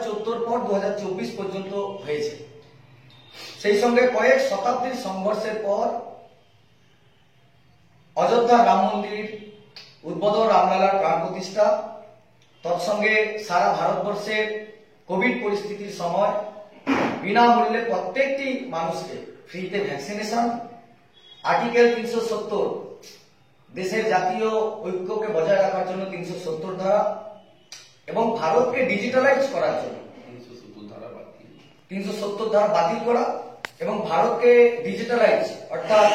2014 পর 2024 পর্যন্ত হয়েছে। সেই সঙ্গে কয়েক শতাব্দীর সংঘর্ষের পর অযোধ্যা রাম মন্দির উদ্বোধন, রামলালার প্রাণ প্রতিষ্ঠা, তৎসঙ্গে সারা ভারতবর্ষের কোভিড পরিস্থিতির সময় বিনামূল্যে প্রত্যেকটি মানুষকে ফ্রিতে ভ্যাকসিনেশন, আর্টিকেল 370 দেশের জাতীয় ঐক্যকে বজায় রাখার জন্য 370 ধারা এবং ভারতকে ডিজিটালাইজ করার জন্য 370 ধারা বাতিল করা এবং ভারতকে ডিজিটালাইজ অর্থাৎ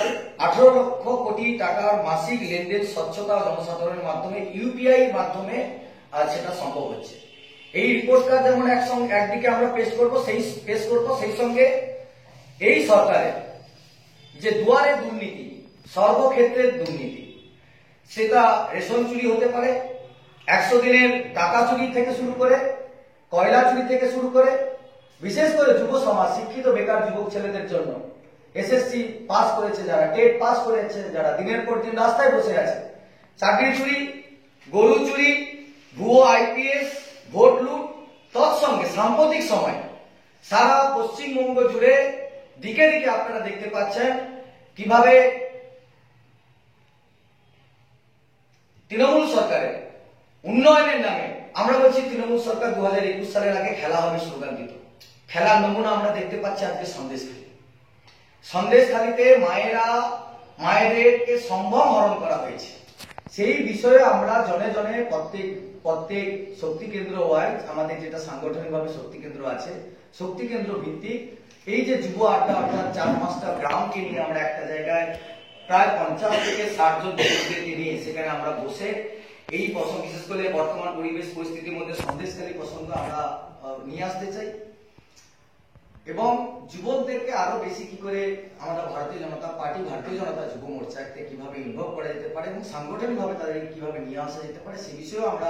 18 লক্ষ কোটি টাকার মাসিক লেনদেন স্বচ্ছতা জনসাধারণের মাধ্যমে ইউপিআই মাধ্যমে সেটা সম্ভব হচ্ছে। এই রিপোর্ট কার্ড যেমন একদিকে আমরা পেশ করব সেই সঙ্গে এই সরকারের যে দুয়ারে দুর্নীতি, সর্বক্ষেত্রে দুর্নীতি, সেটা রেশন চুরি হতে পারে, 100 দিনের টাকা চুরি থেকে শুরু করে, কয়লা চুরি থেকে শুরু করে, বিশেষ করে যুব সমাজ, শিক্ষিত বেকার যুবক ছেলেদের জন্য এসএসসি পাস করেছে যারা, টেট পাস করেছে যারা, দিনের পর দিন রাস্তায় বসে আছে, চাকরি চুরি, গরু চুরি, ভুয়ো আইপিএস, ভোট লুট, তৎসঙ্গে সাম্প্রতিক সময় সারা পশ্চিমবঙ্গ জুড়ে দিকে দিকে আপনারা দেখতে পাচ্ছেন কিভাবে তৃণমূল সরকারের উন্নয়নের নামে, আমরা বলছি তৃণমূল সরকার 2021 সালের আগে খেলা হবে স্লোগান দিত, খেলার নমুনা আমরা দেখতে পাচ্ছি আজকে সন্দেশখালীতে মায়েদেরকে সম্ভ্রম হরণ করা হয়েছে। সেই বিষয়ে আমরা জনে জনে প্রত্যেক শক্তি কেন্দ্র ওয়াইজ আমাদের যেটা সাংগঠনিকভাবে শক্তি কেন্দ্র আছে, শক্তি কেন্দ্র ভিত্তিক এই যে যুব আড্ডা অর্থাৎ 4-5টা গ্রামকে নিয়ে আমরা একটা জায়গায় প্রায় 50 থেকে 60 জন ব্যক্তিকে নিয়ে সেখানে আমরা বসে এই প্রসঙ্গ, বিশেষ করে বর্তমান পরিবেশ পরিস্থিতির মধ্যে সন্দেশখালী প্রসঙ্গ আমরা নিয়ে আসতে চাই এবং যুবকদেরকে আরো বেশি কি করে আমরা ভারতীয় জনতা পার্টি, ভারতীয় জনতা যুব মোর্চাকে কিভাবে ইনভলভ করা যেতে পারে এবং সাংগঠনিকভাবে তাদেরকে কিভাবে নিয়ে আসা যেতে পারে সে বিষয়েও আমরা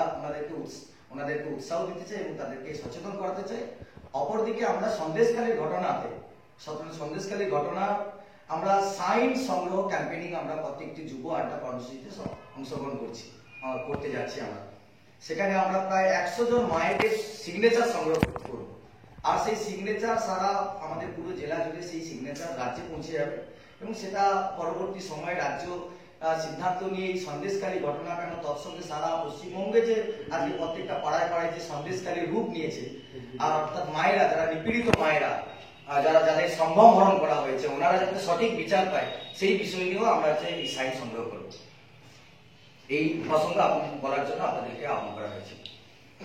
ওনাদেরকে উৎসাহ দিতে চাই এবং তাদেরকে সচেতন করাতে চাই। অপরদিকে আমরা সন্দেশখালীর ঘটনা আমরা সাইন সংগ্রহ ক্যাম্পেইনিং আমরা প্রত্যেকটি যুব আড্ডা কর্মসূচিতে অংশগ্রহণ করতে যাচ্ছি। আমরা সেখানে আমরা প্রায় 100 জন মায়েদের সিগনেচার সংগ্রহ করব আর সেই সিগনেচার সারা আমাদের পুরো জেলা জুড়ে সেই সিগনেচার রাজ্যে পৌঁছে যাবে এবং সেটা পরবর্তী সময় রাজ্য সিদ্ধান্ত নিয়ে এই সন্দেশখালী ঘটনা কেন তৎসঙ্গে সারা পশ্চিমবঙ্গে যে আজকে প্রত্যেকটা পাড়ায় পাড়ায় যে সন্দেশখালী রূপ নিয়েছে, আর অর্থাৎ মায়েরা যারা নিপীড়িত মায়েরা যাদের সম্ভ্রম হরণ করা হয়েছে ওনারা যাতে সঠিক বিচার পায় সেই বিষয় নিয়েও আমরা এই সাইন সংগ্রহ করব। এই প্রসঙ্গে বলার জন্য আপনাদেরকে আহ্বান করা হয়েছে।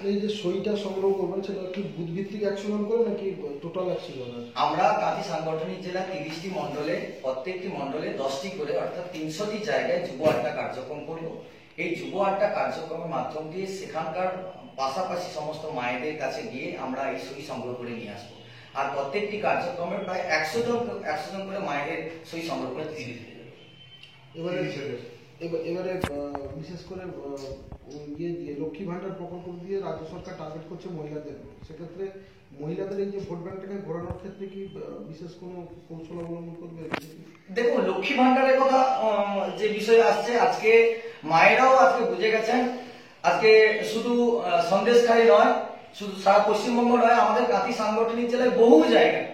এই যে সইটা সংগ্রহ করবেন সেটা কি বুথ ভিত্তিক অ্যাকশন করে নাকি টোটাল অ্যাকশন? আমরা কাঁথি সাংগঠনিক জেলা 30টি মন্ডলে প্রত্যেকটি মন্ডলে 10টি করে অর্থাৎ 300টি জায়গায় যুব আড্ডা কার্যক্রম করব। এই যুব আড্ডা কার্যক্রমের মাধ্যম দিয়ে সেখানকার পাশাপাশি সমস্ত মায়েদের কাছে গিয়ে আমরা এই সই সংগ্রহ করে নিয়ে আসবো আর প্রত্যেকটি কার্যক্রমে প্রায় 100 জন করে মায়েদের সই সংগ্রহ করে দিয়ে দিতে হবে। এবারে বিশেষ করে লক্ষ্মী ভান্ডার প্রকল্প দিয়ে রাজ্য সরকার টার্গেট করছে মহিলাদের, সেক্ষেত্রে মহিলাদের এই যে ভোট ব্যাংকটাকে ঘোরানোর ক্ষেত্রে কি বিশেষ কোনো কৌশল অবলম্বন করবে? দেখুন, লক্ষ্মী ভান্ডারের কথা যে বিষয় আসছে, আজকে মায়েরাও আজকে বুঝে গেছেন। আজকে শুধু সন্দেশখালী নয়, শুধু সারা পশ্চিমবঙ্গ নয়, আমাদের কাঁথি সাংগঠনিক জেলায় বহু জায়গায়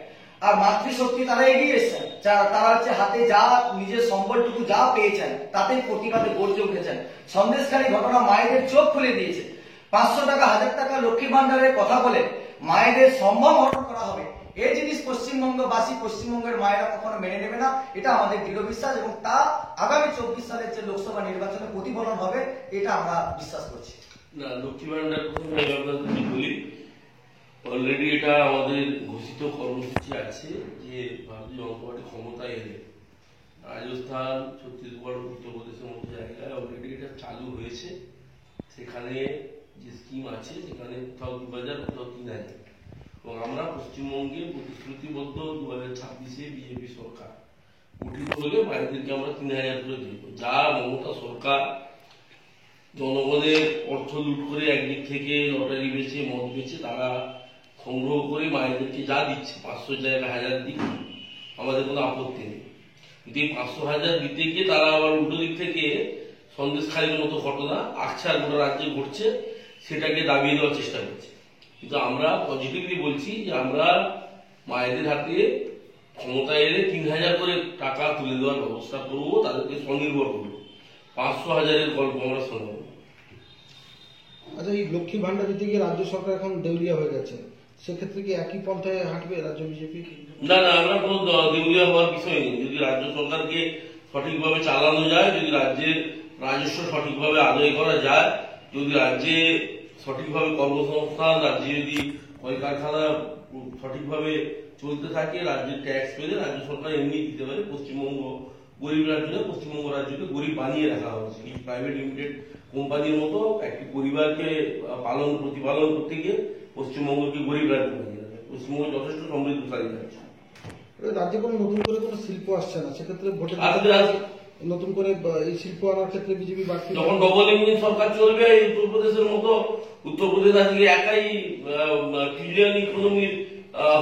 আর মাতৃশক্তি তারা এগিয়ে এসেছেন, তারা হচ্ছে হাতে যা নিজের সম্বলটুকু যা পেয়েছেন তাতেই প্রতিবাদে গর্জে উঠেছেন। সন্দেশখালী ঘটনা মায়েদের চোখ খুলে দিয়েছে। 500 টাকা 1000 টাকা লক্ষ্মী ভান্ডারের কথা বলে মায়েদের সম্ভ্রম হরণ করা হবে, এই জিনিস পশ্চিমবঙ্গবাসী, পশ্চিমবঙ্গের মায়েরা কখনো মেনে নেবে না। এটা আমাদের দৃঢ় বিশ্বাস এবং তা আগামী 24 সালের যে লোকসভা নির্বাচনে প্রতিফলন হবে এটা আমরা বিশ্বাস করছি। না, লক্ষ্মী ভান্ডার বলি অলরেডি এটা আমাদের ঘোষিত কর্মসূচি আছে যে ভারতীয় জনতা পার্টি ক্ষমতায় এলে রাজস্থান, ছত্তিশগড়, উত্তরপ্রদেশের মতো জায়গায় অলরেডি এটা চালু হয়েছে। সেখানে যে স্কিম আছে সেখানে কোথাও 2000, কোথাও 3000 এবং আমরা পশ্চিমবঙ্গে প্রতিশ্রুতিবদ্ধ 2026-এ বিজেপি সরকার গঠিত হলে মায়েদেরকে আমরা 3000 করে দেব। যা মমতা সরকার জনগণের অর্থ লুট করে একদিক থেকে লটারি বেচে, মদ বেচে তারা সংগ্রহ করে মায়েদেরকে যা দিচ্ছে, 500 জায়গায় 1000 দিক, আমাদের কোনো আপত্তি নেই। কিন্তু এই 500-1000 দিতে গিয়ে তারা আবার উল্টো দিক থেকে সন্দেশখালীর মতো ঘটনা আকছার গোটা রাজ্যে ঘটছে, সেটাকে দাবিয়ে দেওয়ার চেষ্টা করছে। কিন্তু আমরা পজিটিভলি বলছি যে আমরা মায়েদের হাতে ক্ষমতা এলে 3,000 করে টাকা তুলে দেওয়ার ব্যবস্থা করবো, তাদেরকে স্বনির্ভর করবো। 500,000-এর গল্প আমরা শোনাবো। আচ্ছা, এই লক্ষ্মী ভান্ডার দিতে গিয়ে রাজ্য সরকার এখন দেউলিয়া হয়ে গেছে, সেক্ষেত্রে কি একই পন্থায় হাঁটবে রাজ্য বিজেপি? না না, আমরা কোনো দেউলিয়া হওয়ার বিষয় নেই। যদি রাজ্য সরকারকে সঠিকভাবে চালানো যায়, যদি রাজ্যের রাজস্ব সঠিকভাবে আদায় করা যায়, যদি রাজ্যে সঠিকভাবে কর্মসংস্থান, রাজ্যে যদি কলকারখানা সঠিকভাবে চলতে থাকে, রাজ্যের ট্যাক্স পেলে রাজ্য সরকার এমনি দিতে পারে। পশ্চিমবঙ্গ গরিব রাজ্য না, পশ্চিমবঙ্গ রাজ্যকে গরিব বানিয়ে রাখা হয়েছে। এই প্রাইভেট লিমিটেড কোম্পানির মতো একটি পরিবারকে প্রতিপালন করতে গিয়ে পশ্চিমবঙ্গকে গরিব রাজ্য বানিয়ে রাখে। পশ্চিমবঙ্গ যথেষ্ট সমৃদ্ধশালী রাজ্য। রাজ্যে কোনো নতুন করে কোনো শিল্প আসছে না, সেক্ষেত্রে ভোটের আসবে। নতুন করে এই শিল্প আনার ক্ষেত্রে বিজেপি বাড়তি যখন ডবল ইঞ্জিন সরকার চলবে, উত্তরপ্রদেশের মতো, উত্তরপ্রদেশ আজকে একাই ট্রিলিয়ন ইকোনমির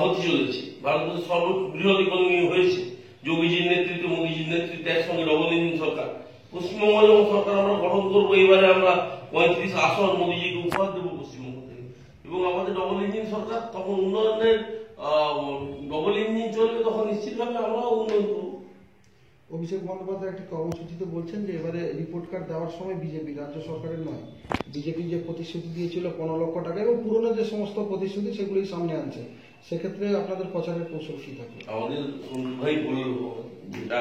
হতে চলেছে। ভারতবর্ষের সর্ববৃহৎ ইকোনমি হয়েছে যোগীজির নেতৃত্বে, মোদীজির নেতৃত্বে একসঙ্গে ডবল ইঞ্জিন সরকার। পশ্চিমবঙ্গ যখন সরকার আমরা গঠন করবো, এবারে আমরা 35 আসন মোদীজিকে উপহার দেবো পশ্চিমবঙ্গ থেকে, এবং আমাদের ডবল ইঞ্জিন সরকার। তখন উন্নয়নের ডবল ইঞ্জিন চলবে, তখন নিশ্চিতভাবে আমরাও উন্নয়ন করবো। অভিষেক বন্দ্যোপাধ্যায় একটি কর্মসূচিতে বলছেন যে এবারে রিপোর্ট কার্ড দেওয়ার সময় বিজেপি, রাজ্য সরকারের নয়, বিজেপি যে প্রতিশ্রুতি দিয়েছিল 15 লক্ষ টাকা এবং পুরনো যে সমস্ত প্রতিশ্রুতি সেগুলোই সামনে আনছে, সেক্ষেত্রে আপনাদের প্রচারের কৌশল কি থাকবে? আমাদের সন্দীপ ভাই বলল যেটা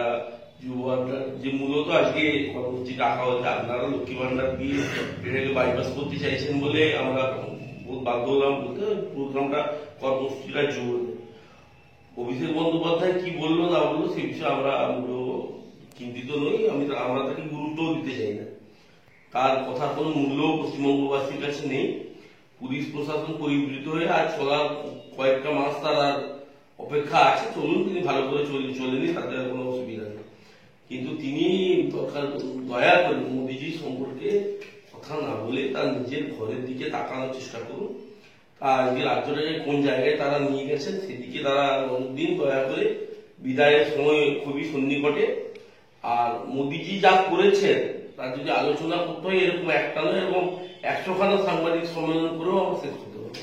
যুব ভান্ডার, যে মূলত আজকে কর্মসূচি রাখা হচ্ছে, আপনারা লক্ষ্মী ভান্ডার দিয়ে এটাকে বাইপাস করতে চাইছেন বলে আমরা বাধ্য হলাম বলতে প্রোগ্রামটা, কর্মসূচিটা যুব। অভিষেক বন্দ্যোপাধ্যায় কি বললো না বললো সে বিষয়ে আমরা চিন্তিত নই, আমরা তাকে গুরুত্বও দিতে চাই না। তার কথার কোনো মূল্য পশ্চিমবঙ্গবাসীর কাছে নেই। পুলিশ প্রশাসন পরিবৃত হয়ে আজ চলার কয়েকটা মাস তার আর অপেক্ষা আছে, চলুন, তিনি ভালো করে চলেনি, তাতে আর কোনো অসুবিধা নেই। কিন্তু তিনি দয়া করে মোদীজি সম্পর্কে কথা না বলে তার নিজের ঘরের দিকে তাকানোর চেষ্টা করুন। আর যে রাজ্যটাকে কোন জায়গায় তারা নিয়ে গেছেন সেদিকে তারা দিন দয়া করে। বিদায়ের সময় খুবই সন্নিকটে। আর মোদীজি যা করেছেন তার যদি আলোচনা করতে হয়, এরকম একটা নয়, এবং 100খানা সাংবাদিক সম্মেলন করেও আমরা শেষ করতে পারবো।